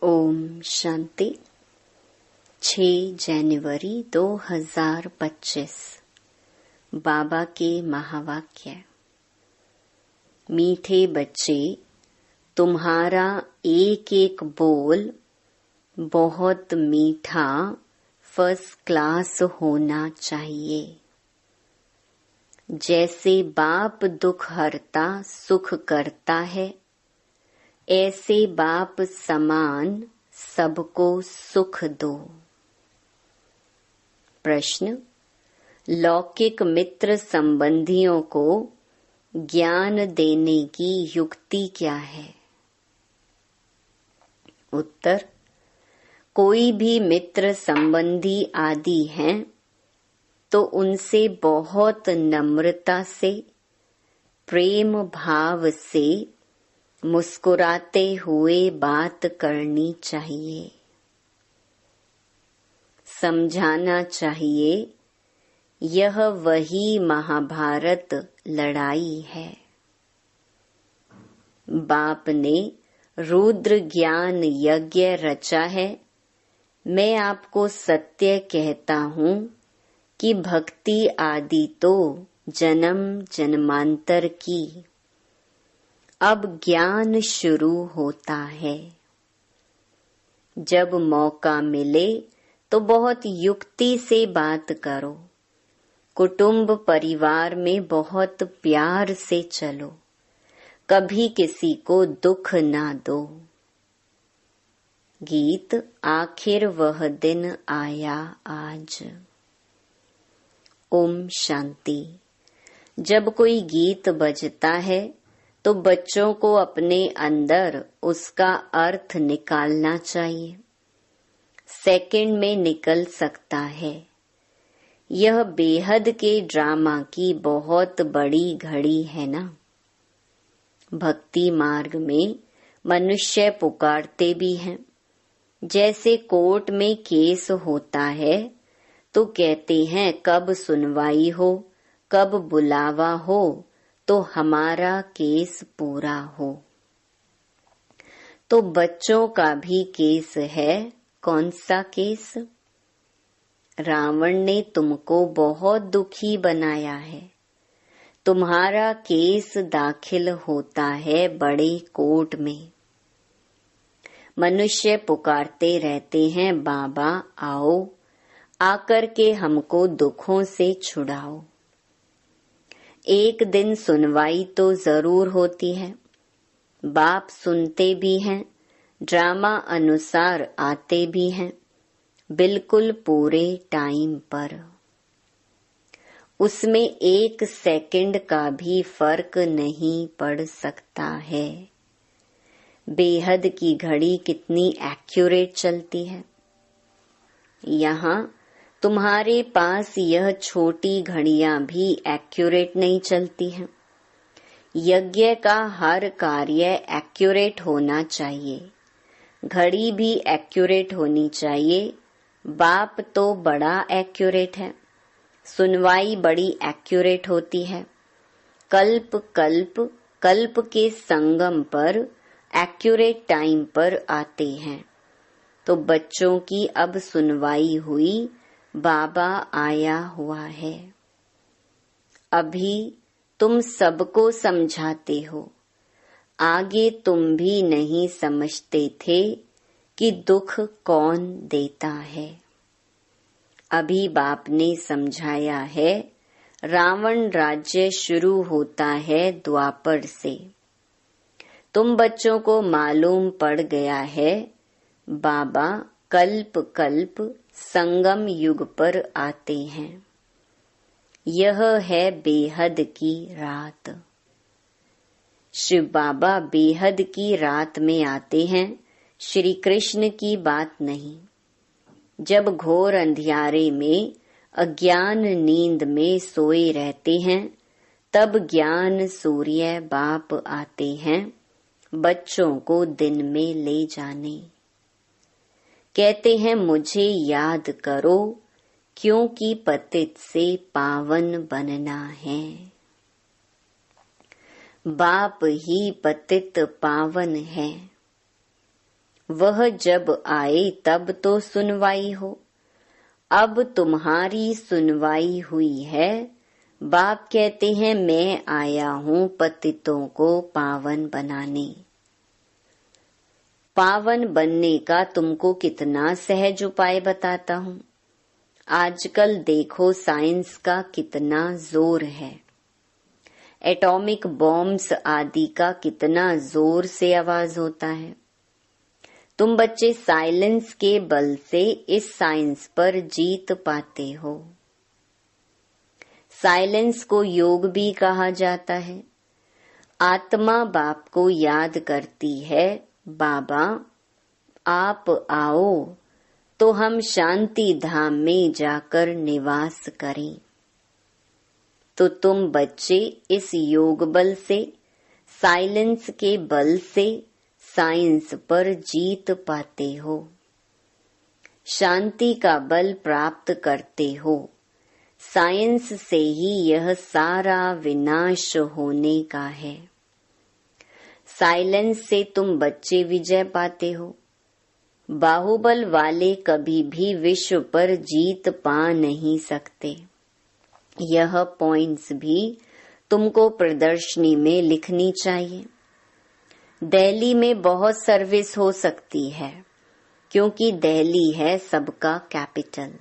ओम शांति। 6 जनवरी 2025 बाबा के महावाक्य। मीठे बच्चे, तुम्हारा एक एक बोल बहुत मीठा फर्स्ट क्लास होना चाहिए। जैसे बाप दुख हरता सुख करता है, ऐसे बाप समान सबको सुख दो। प्रश्न: लौकिक मित्र संबंधियों को ज्ञान देने की युक्ति क्या है? उत्तर: कोई भी मित्र संबंधी आदि हैं तो उनसे बहुत नम्रता से, प्रेम भाव से मुस्कुराते हुए बात करनी चाहिए। समझाना चाहिए, यह वही महाभारत लड़ाई है। बाप ने रुद्र ज्ञान यज्ञ रचा है। मैं आपको सत्य कहता हूँ कि भक्ति आदि तो जन्म जन्मांतर की, अब ज्ञान शुरू होता है। जब मौका मिले तो बहुत युक्ति से बात करो। कुटुंब परिवार में बहुत प्यार से चलो। कभी किसी को दुख ना दो। गीत आखिर वह दिन आया आज। ओम शांति। जब कोई गीत बजता है तो बच्चों को अपने अंदर उसका अर्थ निकालना चाहिए। सेकंड में निकल सकता है। यह बेहद के ड्रामा की बहुत बड़ी घड़ी है ना। भक्ति मार्ग में मनुष्य पुकारते भी हैं। जैसे कोर्ट में केस होता है तो कहते हैं कब सुनवाई हो, कब बुलावा हो तो हमारा केस पूरा हो। तो बच्चों का भी केस है। कौन सा केस? रावण ने तुमको बहुत दुखी बनाया है। तुम्हारा केस दाखिल होता है बड़े कोर्ट में। मनुष्य पुकारते रहते हैं, बाबा आओ, आकर के हमको दुखों से छुड़ाओ। एक दिन सुनवाई तो जरूर होती है। बाप सुनते भी हैं, ड्रामा अनुसार आते भी हैं, बिल्कुल पूरे टाइम पर। उसमें एक सेकंड का भी फर्क नहीं पड़ सकता है। बेहद की घड़ी कितनी एक्यूरेट चलती है। यहाँ तुम्हारे पास यह छोटी घड़ियां भी एक्यूरेट नहीं चलती हैं। यज्ञ का हर कार्य एक्यूरेट होना चाहिए। घड़ी भी एक्यूरेट होनी चाहिए। बाप तो बड़ा एक्यूरेट है। सुनवाई बड़ी एक्यूरेट होती है। कल्प कल्प कल्प के संगम पर एक्यूरेट टाइम पर आते हैं। तो बच्चों की अब सुनवाई हुई, बाबा आया हुआ है। अभी तुम सबको समझाते हो। आगे तुम भी नहीं समझते थे कि दुख कौन देता है। अभी बाप ने समझाया है। रावण राज्य शुरू होता है द्वापर से। तुम बच्चों को मालूम पड़ गया है, बाबा कल्प कल्प संगम युग पर आते हैं। यह है बेहद की रात। शिव बाबा बेहद की रात में आते हैं, श्री कृष्ण की बात नहीं। जब घोर अंधियारे में अज्ञान नींद में सोए रहते हैं, तब ज्ञान सूर्य बाप आते हैं बच्चों को दिन में ले जाने। कहते हैं मुझे याद करो, क्योंकि पतित से पावन बनना है। बाप ही पतित पावन है। वह जब आए तब तो सुनवाई हो। अब तुम्हारी सुनवाई हुई है। बाप कहते हैं मैं आया हूँ पतितों को पावन बनाने। पावन बनने का तुमको कितना सहज उपाय बताता हूँ। आजकल देखो साइंस का कितना जोर है। एटॉमिक बॉम्ब्स आदि का कितना जोर से आवाज होता है। तुम बच्चे साइलेंस के बल से इस साइंस पर जीत पाते हो। साइलेंस को योग भी कहा जाता है। आत्मा बाप को याद करती है, बाबा आप आओ तो हम शांति धाम में जाकर निवास करें। तो तुम बच्चे इस योग बल से, साइलेंस के बल से साइंस पर जीत पाते हो, शांति का बल प्राप्त करते हो। साइंस से ही यह सारा विनाश होने का है। साइलेंस से तुम बच्चे विजय पाते हो। बाहुबल वाले कभी भी विश्व पर जीत पा नहीं सकते। यह पॉइंट्स भी तुमको प्रदर्शनी में लिखनी चाहिए। दिल्ली में बहुत सर्विस हो सकती है, क्योंकि दिल्ली है सबका कैपिटल।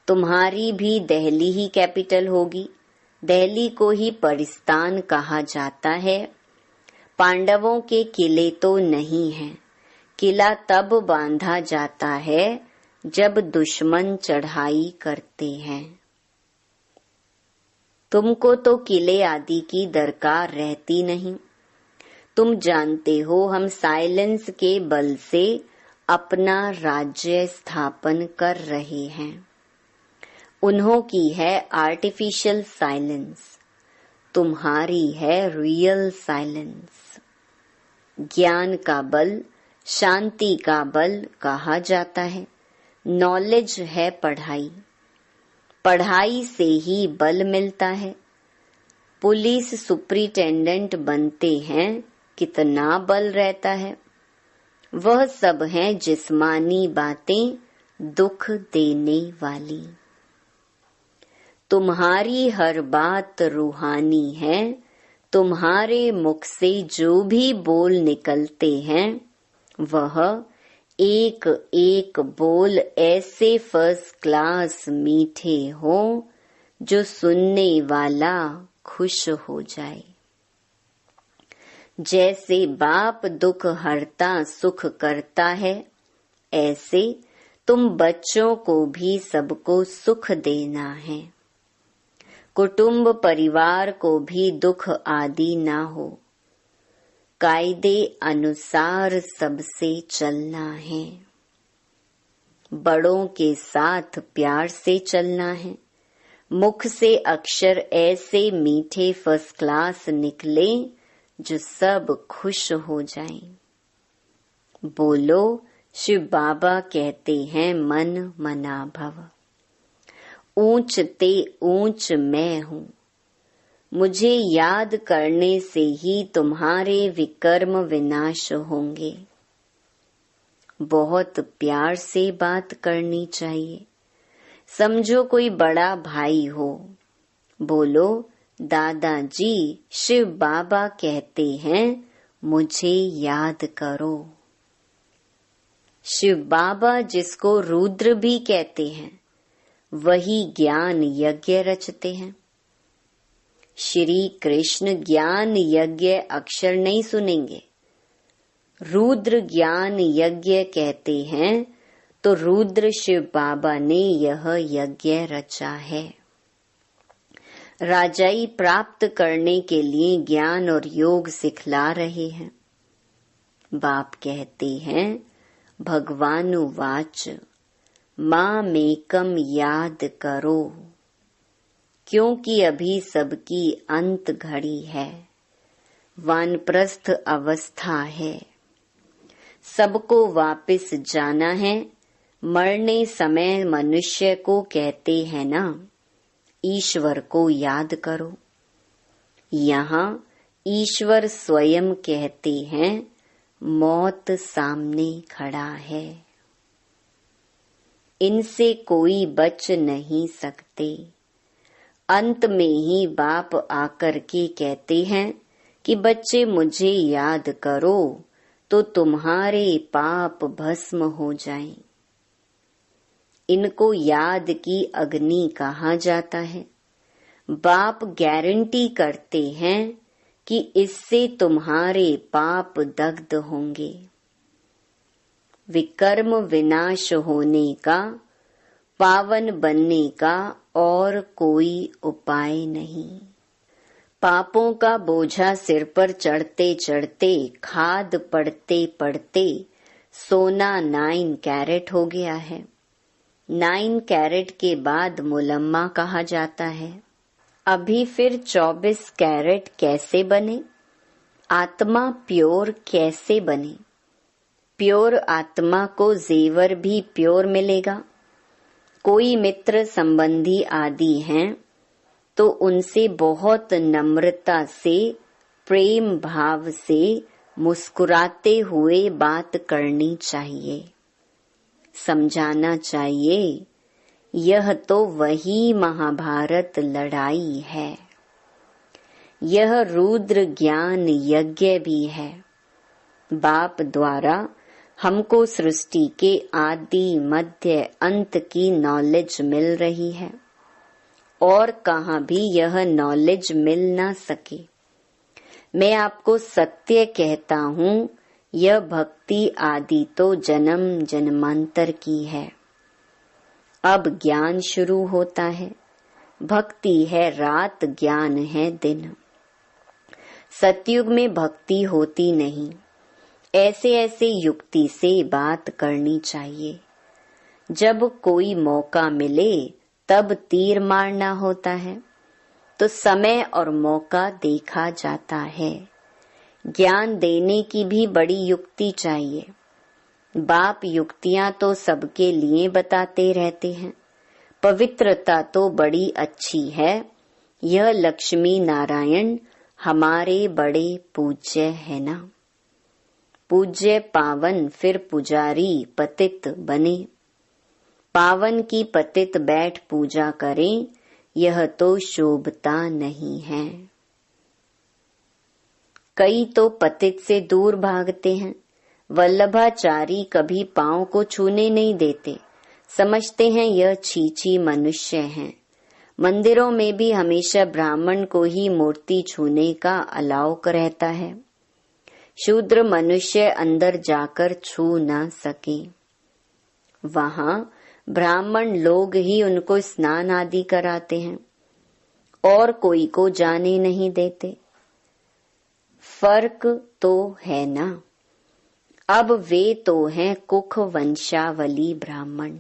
तुम्हारी भी दिल्ली ही कैपिटल होगी। दिल्ली को ही परिस्तान कहा जाता है। पांडवों के किले तो नहीं हैं। किला तब बांधा जाता है जब दुश्मन चढ़ाई करते हैं। तुमको तो किले आदि की दरकार रहती नहीं। तुम जानते हो हम साइलेंस के बल से अपना राज्य स्थापन कर रहे हैं। उन्हों की है आर्टिफिशियल साइलेंस, तुम्हारी है रियल साइलेंस। ज्ञान का बल, शांति का बल कहा जाता है। नॉलेज है पढ़ाई, पढ़ाई से ही बल मिलता है। पुलिस सुपरिटेंडेंट बनते हैं, कितना बल रहता है। वह सब हैं जिस्मानी बातें, दुख देने वाली। तुम्हारी हर बात रूहानी है। तुम्हारे मुख से जो भी बोल निकलते हैं वह एक एक बोल ऐसे फर्स्ट क्लास मीठे हो जो सुनने वाला खुश हो जाए। जैसे बाप दुख हरता सुख करता है, ऐसे तुम बच्चों को भी सबको सुख देना है। कुटुंब परिवार को भी दुख आदि ना हो। कायदे अनुसार सबसे चलना है। बड़ों के साथ प्यार से चलना है। मुख से अक्षर ऐसे मीठे फर्स्ट क्लास निकले जो सब खुश हो जाएं। बोलो, शिव बाबा कहते हैं मन मना भव। ऊंच ते ऊंच मैं हूँ। मुझे याद करने से ही तुम्हारे विकर्म विनाश होंगे। बहुत प्यार से बात करनी चाहिए। समझो कोई बड़ा भाई हो, बोलो दादाजी शिव बाबा कहते हैं मुझे याद करो। शिव बाबा जिसको रुद्र भी कहते हैं वही ज्ञान यज्ञ रचते हैं। श्री कृष्ण ज्ञान यज्ञ अक्षर नहीं सुनेंगे। रुद्र ज्ञान यज्ञ कहते हैं तो रुद्र शिव बाबा ने यह यज्ञ रचा है। राजाई प्राप्त करने के लिए ज्ञान और योग सिखला रहे हैं। बाप कहते हैं भगवानुवाच मामेकम याद करो, क्योंकि अभी सबकी अंत घड़ी है, वानप्रस्थ अवस्था है। सबको वापस जाना है। मरने समय मनुष्य को कहते हैं ना, ईश्वर को याद करो। यहाँ ईश्वर स्वयं कहते हैं मौत सामने खड़ा है। इनसे कोई बच नहीं सकते। अंत में ही बाप आकर के कहते हैं कि बच्चे मुझे याद करो तो तुम्हारे पाप भस्म हो जाएं। इनको याद की अग्नि कहा जाता है। बाप गारंटी करते हैं कि इससे तुम्हारे पाप दग्ध होंगे। विकर्म विनाश होने का, पावन बनने का और कोई उपाय नहीं। पापों का बोझा सिर पर चढ़ते चढ़ते, खाद पड़ते पड़ते सोना 9 कैरेट हो गया है। 9 कैरेट के बाद मुलम्मा कहा जाता है। अभी फिर 24 कैरेट कैसे बने? आत्मा प्योर कैसे बने? प्योर आत्मा को जेवर भी प्योर मिलेगा। कोई मित्र संबंधी आदि हैं तो उनसे बहुत नम्रता से, प्रेम भाव से मुस्कुराते हुए बात करनी चाहिए, समझाना चाहिए। यह तो वही महाभारत लड़ाई है। यह रुद्र ज्ञान यज्ञ भी है। बाप द्वारा हमको सृष्टि के आदि मध्य अंत की नॉलेज मिल रही है और कहाँ भी यह नॉलेज मिल ना सके। मैं आपको सत्य कहता हूँ, यह भक्ति आदि तो जन्म जन्मांतर की है। अब ज्ञान शुरू होता है। भक्ति है रात, ज्ञान है दिन। सतयुग में भक्ति होती नहीं। ऐसे ऐसे युक्ति से बात करनी चाहिए। जब कोई मौका मिले तब तीर मारना होता है, तो समय और मौका देखा जाता है। ज्ञान देने की भी बड़ी युक्ति चाहिए। बाप युक्तियां तो सबके लिए बताते रहते हैं। पवित्रता तो बड़ी अच्छी है। यह लक्ष्मी नारायण हमारे बड़े पूज्य है ना। पूज्य पावन, फिर पुजारी पतित बने। पावन की पतित बैठ पूजा करें, यह तो शोभता नहीं है। कई तो पतित से दूर भागते हैं। वल्लभाचारी कभी पांव को छूने नहीं देते। समझते हैं यह छीछी मनुष्य हैं। मंदिरों में भी हमेशा ब्राह्मण को ही मूर्ति छूने का अलाउ रहता है। शूद्र मनुष्य अंदर जाकर छू ना सके। वहां ब्राह्मण लोग ही उनको स्नान आदि कराते हैं और कोई को जाने नहीं देते। फर्क तो है ना। अब वे तो हैं कुख वंशावली ब्राह्मण,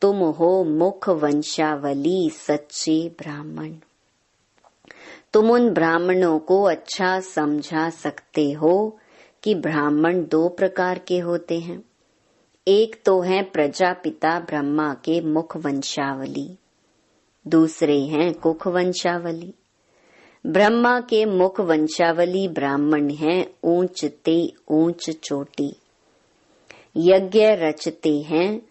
तुम हो मुख वंशावली सच्चे ब्राह्मण। तुम उन ब्राह्मणों को अच्छा समझा सकते हो कि ब्राह्मण 2 प्रकार के होते हैं। एक तो है प्रजापिता ब्रह्मा के मुख वंशावली, दूसरे हैं कुख वंशावली। ब्रह्मा के मुख वंशावली ब्राह्मण हैं ऊंच ते ऊंच चोटी। यज्ञ रचते हैं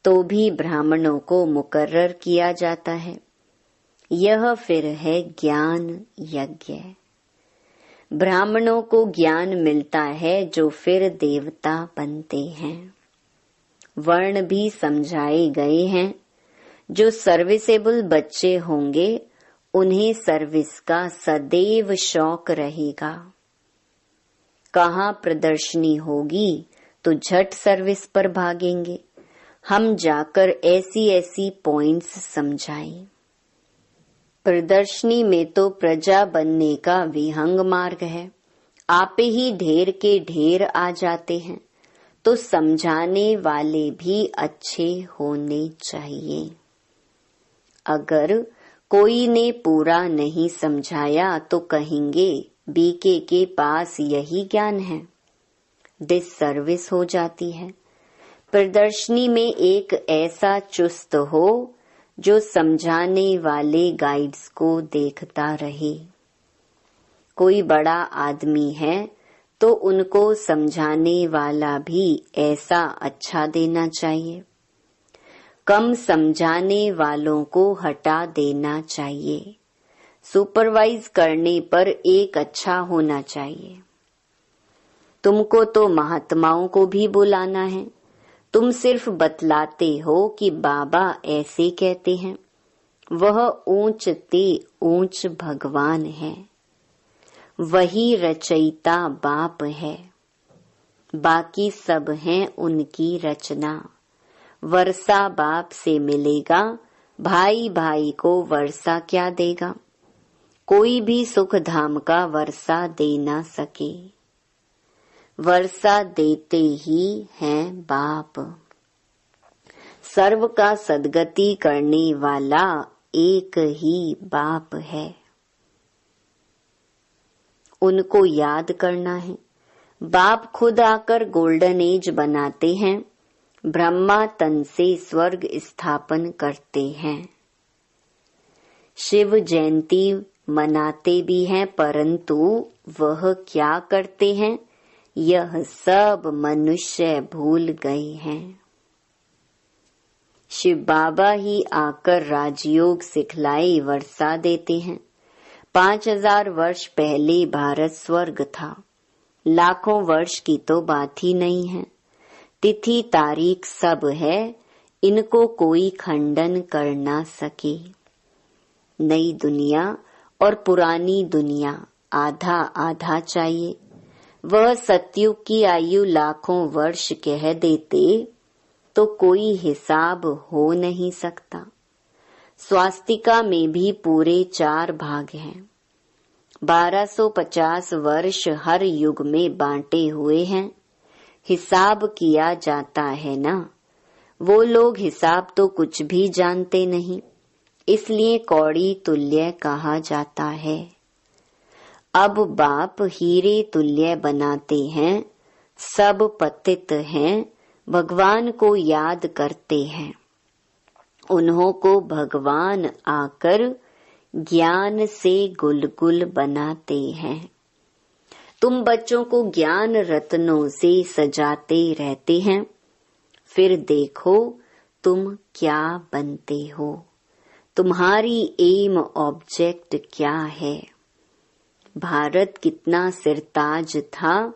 तो भी ब्राह्मणों को मुकर्रर किया जाता है। यह फिर है ज्ञान यज्ञ। ब्राह्मणों को ज्ञान मिलता है जो फिर देवता बनते हैं। वर्ण भी समझाए गए हैं। जो सर्विसेबल बच्चे होंगे उन्हें सर्विस का सदैव शौक रहेगा। कहाँ प्रदर्शनी होगी तो झट सर्विस पर भागेंगे। हम जाकर ऐसी ऐसी पॉइंट्स समझाएं। प्रदर्शनी में तो प्रजा बनने का विहंग मार्ग है। आप ही ढेर के ढेर आ जाते हैं, तो समझाने वाले भी अच्छे होने चाहिए। अगर कोई ने पूरा नहीं समझाया तो कहेंगे बीके के पास यही ज्ञान है। डिससर्विस हो जाती है। प्रदर्शनी में एक ऐसा चुस्त हो जो समझाने वाले गाइड्स को देखता रहे। कोई बड़ा आदमी है तो उनको समझाने वाला भी ऐसा अच्छा देना चाहिए। कम समझाने वालों को हटा देना चाहिए। सुपरवाइज करने पर एक अच्छा होना चाहिए। तुमको तो महात्माओं को भी बुलाना है। तुम सिर्फ बतलाते हो कि बाबा ऐसे कहते हैं। वह ऊंच ते ऊंच भगवान है। वही रचयिता बाप है। बाकी सब हैं उनकी रचना। वर्षा बाप से मिलेगा, भाई भाई को वर्षा क्या देगा। कोई भी सुख धाम का वर्षा दे ना सके। वर्षा देते ही हैं बाप। सर्व का सद्गति करने वाला एक ही बाप है। उनको याद करना है। बाप खुद आकर गोल्डन एज बनाते हैं। ब्रह्मा तन से स्वर्ग स्थापन करते हैं। शिव जयंती मनाते भी हैं, परंतु वह क्या करते हैं, यह सब मनुष्य भूल गए हैं। शिव बाबा ही आकर राजयोग सिखलाई वर्षा देते हैं। 5000 वर्ष पहले भारत स्वर्ग था। लाखों वर्ष की तो बात ही नहीं है। तिथि तारीख सब है, इनको कोई खंडन कर ना सके। नई दुनिया और पुरानी दुनिया आधा आधा चाहिए। वह सतयुग की आयु लाखों वर्ष कह देते तो कोई हिसाब हो नहीं सकता। स्वास्तिका में भी पूरे 4 भाग हैं। 1250 वर्ष हर युग में बांटे हुए हैं। हिसाब किया जाता है ना। वो लोग हिसाब तो कुछ भी जानते नहीं, इसलिए कौड़ी तुल्य कहा जाता है। अब बाप हीरे तुल्य बनाते हैं। सब पतित हैं, भगवान को याद करते हैं। उन्हों को भगवान आकर ज्ञान से गुलगुल बनाते हैं। तुम बच्चों को ज्ञान रत्नों से सजाते रहते हैं, फिर देखो तुम क्या बनते हो। तुम्हारी एम ऑब्जेक्ट क्या है। भारत कितना सिरताज था,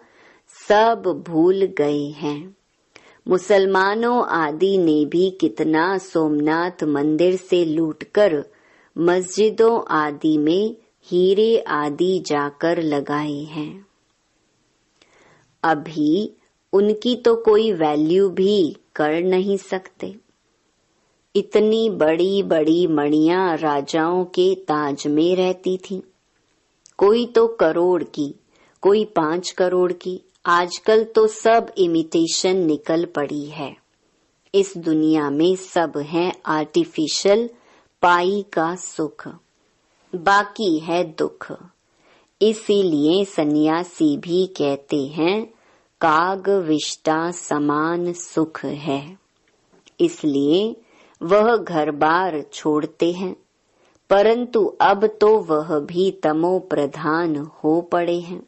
सब भूल गए हैं। मुसलमानों आदि ने भी कितना सोमनाथ मंदिर से लूटकर मस्जिदों आदि में हीरे आदि जाकर लगाए हैं। अभी उनकी तो कोई वैल्यू भी कर नहीं सकते। इतनी बड़ी बड़ी मणियां राजाओं के ताज में रहती थीं। कोई तो करोड़ की, कोई 5 करोड़ की। आजकल तो सब इमिटेशन निकल पड़ी है। इस दुनिया में सब है आर्टिफिशियल, पाई का सुख, बाकी है दुख। इसीलिए सन्यासी भी कहते हैं काग विष्टा समान सुख है। इसलिए वह घर बार छोड़ते हैं, परंतु अब तो वह भी तमो प्रधान हो पड़े हैं।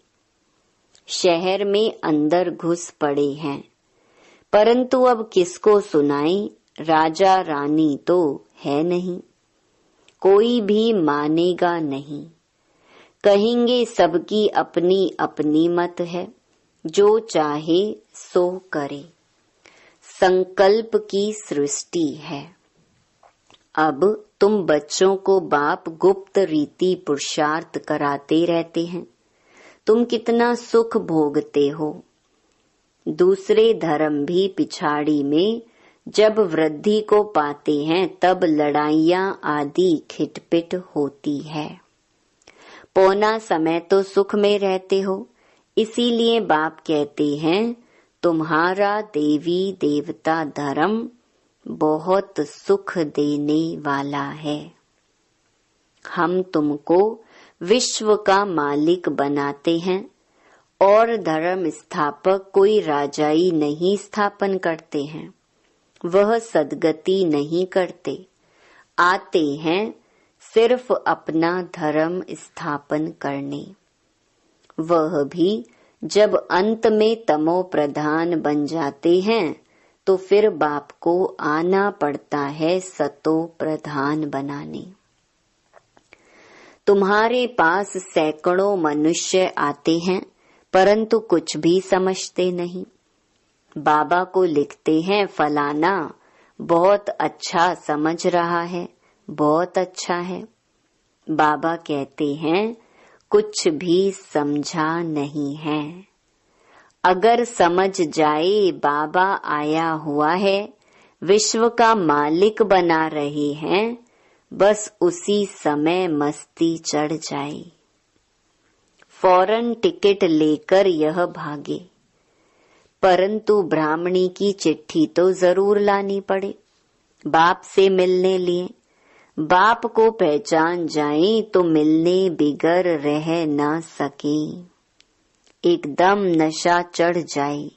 शहर में अंदर घुस पड़े हैं, परंतु अब किसको सुनाएं, राजा रानी तो है नहीं। कोई भी मानेगा नहीं। कहेंगे सबकी अपनी अपनी मत है, जो चाहे सो करे। संकल्प की सृष्टि है। अब तुम बच्चों को बाप गुप्त रीति पुरुषार्थ कराते रहते हैं। तुम कितना सुख भोगते हो। दूसरे धर्म भी पिछाड़ी में जब वृद्धि को पाते हैं तब लड़ाइयां आदि खिटपिट होती है। पौना समय तो सुख में रहते हो। इसीलिए बाप कहते हैं तुम्हारा देवी देवता धर्म बहुत सुख देने वाला है। हम तुमको विश्व का मालिक बनाते हैं और धर्म स्थापक कोई राजाई नहीं स्थापन करते हैं। वह सद्गति नहीं करते, आते हैं सिर्फ अपना धर्म स्थापन करने। वह भी जब अंत में तमो प्रधान बन जाते हैं तो फिर बाप को आना पड़ता है सतो प्रधान बनाने। तुम्हारे पास सैकड़ों मनुष्य आते हैं परंतु कुछ भी समझते नहीं। बाबा को लिखते हैं फलाना बहुत अच्छा समझ रहा है, बहुत अच्छा है। बाबा कहते हैं कुछ भी समझा नहीं है। अगर समझ जाए बाबा आया हुआ है, विश्व का मालिक बना रहे हैं, बस उसी समय मस्ती चढ़ जाए। फौरन टिकट लेकर यह भागे, परंतु ब्राह्मणी की चिट्ठी तो जरूर लानी पड़े बाप से मिलने लिए। बाप को पहचान जाए तो मिलने बिगर रह न सके, एकदम नशा चढ़ जाए।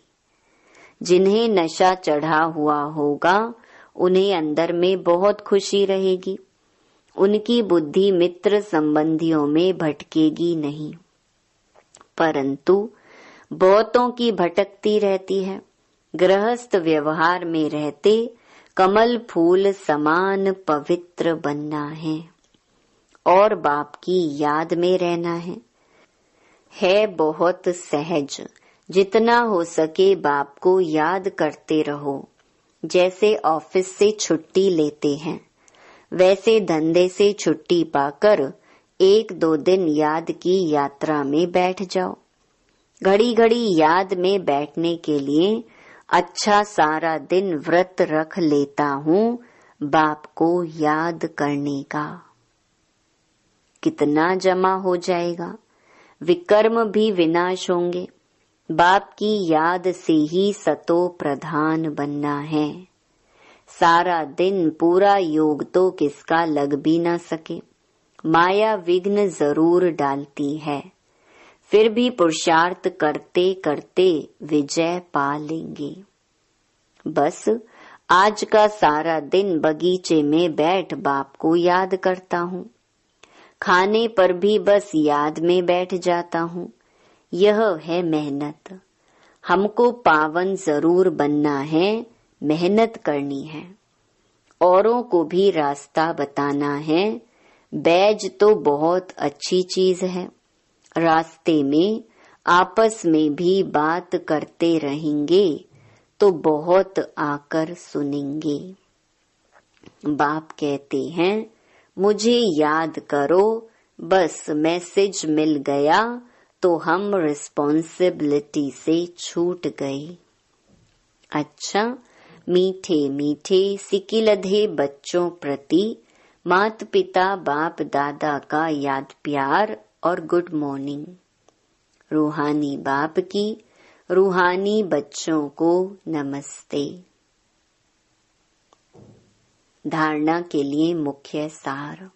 जिन्हें नशा चढ़ा हुआ होगा उन्हें अंदर में बहुत खुशी रहेगी, उनकी बुद्धि मित्र संबंधियों में भटकेगी नहीं, परंतु बहुतों की भटकती रहती है। गृहस्थ व्यवहार में रहते कमल फूल समान पवित्र बनना है और बाप की याद में रहना है बहुत सहज। जितना हो सके बाप को याद करते रहो। जैसे ऑफिस से छुट्टी लेते हैं वैसे धंधे से छुट्टी पाकर 1-2 दिन याद की यात्रा में बैठ जाओ। घड़ी घड़ी याद में बैठने के लिए अच्छा सारा दिन व्रत रख लेता हूँ बाप को याद करने का। कितना जमा हो जाएगा, विकर्म भी विनाश होंगे। बाप की याद से ही सतो प्रधान बनना है। सारा दिन पूरा योग तो किसका लग भी न सके, माया विघ्न जरूर डालती है, फिर भी पुरुषार्थ करते करते विजय पा लेंगे। बस आज का सारा दिन बगीचे में बैठ बाप को याद करता हूँ, खाने पर भी बस याद में बैठ जाता हूँ। यह है मेहनत। हमको पावन जरूर बनना है, मेहनत करनी है, औरों को भी रास्ता बताना है। बैज तो बहुत अच्छी चीज है, रास्ते में आपस में भी बात करते रहेंगे तो बहुत आकर सुनेंगे। बाप कहते हैं मुझे याद करो, बस मैसेज मिल गया तो हम रिस्पॉन्सिबिलिटी से छूट गए। अच्छा, मीठे मीठे सिकिलधे बच्चों प्रति माता पिता बाप दादा का याद प्यार और गुड मॉर्निंग। रूहानी बाप की रूहानी बच्चों को नमस्ते। धारणा के लिए मुख्य सार।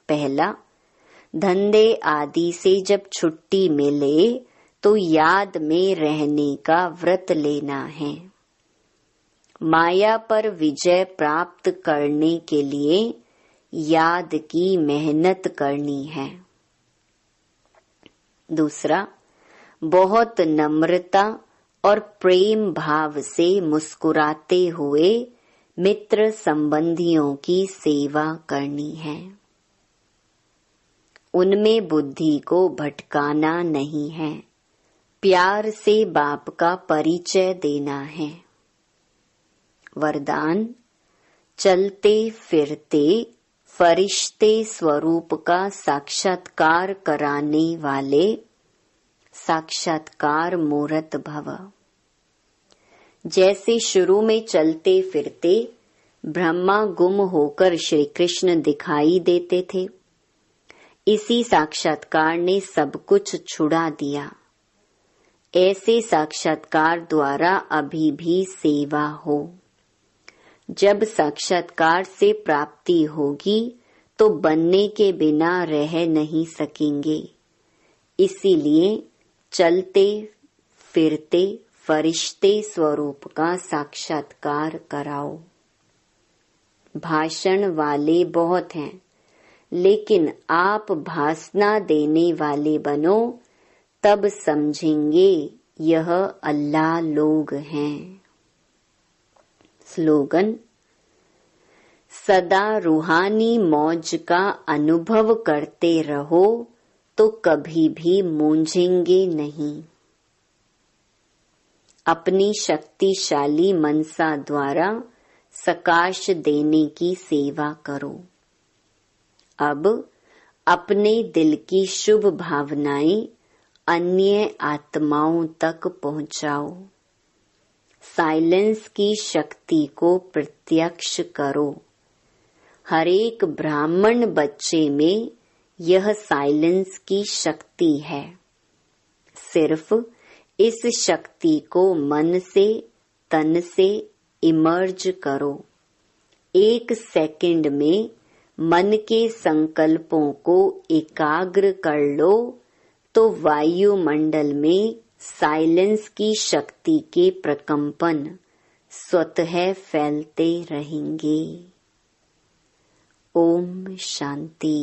पहला, धंधे आदि से जब छुट्टी मिले तो याद में रहने का व्रत लेना है। माया पर विजय प्राप्त करने के लिए याद की मेहनत करनी है। दूसरा, बहुत नम्रता और प्रेम भाव से मुस्कुराते हुए मित्र संबंधियों की सेवा करनी है। उनमें बुद्धि को भटकाना नहीं है, प्यार से बाप का परिचय देना है। वरदान, चलते फिरते फरिश्ते स्वरूप का साक्षात्कार कराने वाले साक्षात्कार मूर्त भव। जैसे शुरू में चलते फिरते ब्रह्मा गुम होकर श्री कृष्ण दिखाई देते थे, इसी साक्षात्कार ने सब कुछ छुड़ा दिया। ऐसे साक्षात्कार द्वारा अभी भी सेवा हो। जब साक्षात्कार से प्राप्ति होगी तो बनने के बिना रह नहीं सकेंगे। इसीलिए चलते फिरते फरिश्ते स्वरूप का साक्षात्कार कराओ। भाषण वाले बहुत हैं, लेकिन आप भाषणा देने वाले बनो तब समझेंगे यह अल्लाह लोग हैं। स्लोगन: सदा रूहानी मौज का अनुभव करते रहो तो कभी भी मूंझेंगे नहीं। अपनी शक्तिशाली मनसा द्वारा सकाश देने की सेवा करो। अब अपने दिल की शुभ भावनाएं अन्य आत्माओं तक पहुंचाओ। साइलेंस की शक्ति को प्रत्यक्ष करो। हर एक ब्राह्मण बच्चे में यह साइलेंस की शक्ति है। सिर्फ इस शक्ति को मन से, तन से इमर्ज करो। 1 सेकंड में मन के संकल्पों को एकाग्र कर लो तो वायुमंडल में साइलेंस की शक्ति के प्रकंपन स्वतः फैलते रहेंगे। ओम शांति।